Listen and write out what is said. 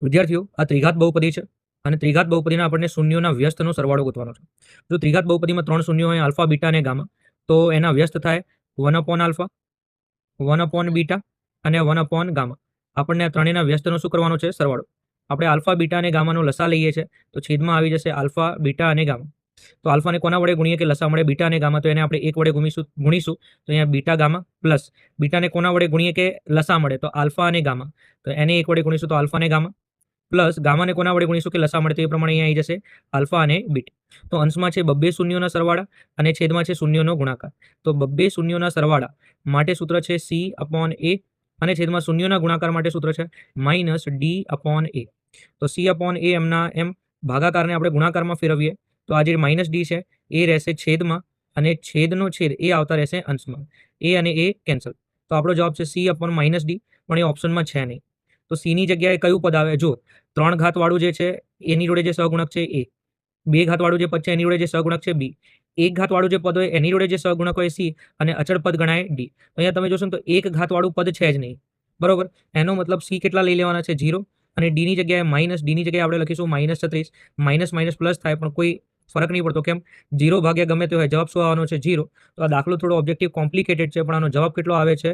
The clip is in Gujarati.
વિદ્યાર્થીઓ, આ ત્રિઘાત બહુપદી છે અને ત્રિઘાત બહુપદીના આપણને શૂન્યોના વ્યસ્તનો સરવાળો ગોતવાનો છે. જો ત્રિઘાત બહુપદીમાં 3 શૂન્યો હોય, આલ્ફા, બીટા અને ગામા, તો એના વ્યસ્ત થાય 1/આલ્ફા, 1/બીટા અને 1/ગામા. આપણને આ ત્રણેયના વ્યસ્તનો શું કરવાનો છે? સરવાળો. આપણે આલ્ફા, બીટા અને ગામાનો લસા લઈએ છીએ, તો છેદમાં આવી જશે આલ્ફા, બીટા અને ગામા. તો આલ્ફાને કોના વડે ગુણીએ કે લસા મળે? બીટા અને ગામા. તો એને આપણે 1 વડે ગુણીશું તો અહીંયા બીટા ગામા પ્લસ બીટાને કોના વડે ગુણીએ કે લસા મળે? તો આલ્ફા અને ગામા. તો એને 1 વડે ગુણીશું તો આલ્ફા અને ગામા પ્લસ ગામાને કોના વડે ગુણીશું કે લસા મળે? તો એ પ્રમાણે અહીંયા આવી જશે આલ્ફા અને બીટા. તો અંશમાં છે બબ્બે શૂન્યોના સરવાળા અને છેદમાં છે શૂન્યોનો ગુણાકાર. તો બબ્બે શૂન્યોના સરવાળા માટે સૂત્ર છે C/A અને છેદમાં શૂન્યોના ગુણાકાર માટે સૂત્ર છે -D/A. તો C/A એમના એમ ભાગાકારને આપણે ગુણાકારમાં ફેરવીએ તો આ જે -D છે એ રહેશે છેદમાં અને છેદનો છેદ એ આવતા રહેશે અંશમાં. એ અને એ કેન્સલ. તો આપણો જવાબ છે C/-D, પણ એ ઓપ્શનમાં છે નહીં. તો સીની જગ્યાએ કયું પદ આવે? જો 3 ઘાતવાળું જે છે એની જોડે જે સહગુણક છે એ, 2 ઘાતવાળું જે પદ છે એની જોડે જે સહગુણક છે બી, 1 ઘાતવાળું જે પદ હોય એની જોડે જે સહગુણક હોય સી અને અચળ પદ ગણાય ડી. તો અહીંયા તમે જોશો ને તો 1 ઘાતવાળું પદ છે જ નહીં. બરોબર. એનો મતલબ સી કેટલા લઈ લેવાના છે? 0. અને ડીની જગ્યાએ ડીની જગ્યાએ આપણે લખીશું -36. માઇનસ માઇનસ પ્લસ થાય પણ કોઈ ફરક નહીં પડતો. કેમ? 0 ભાગ્યા ગમે તે હોય, જવાબ શું આવવાનો છે? 0. તો આ દાખલો થોડો ઓબ્જેક્ટિવ કોમ્પ્લિકેટેડ છે, પણ આનો જવાબ કેટલો આવે છે?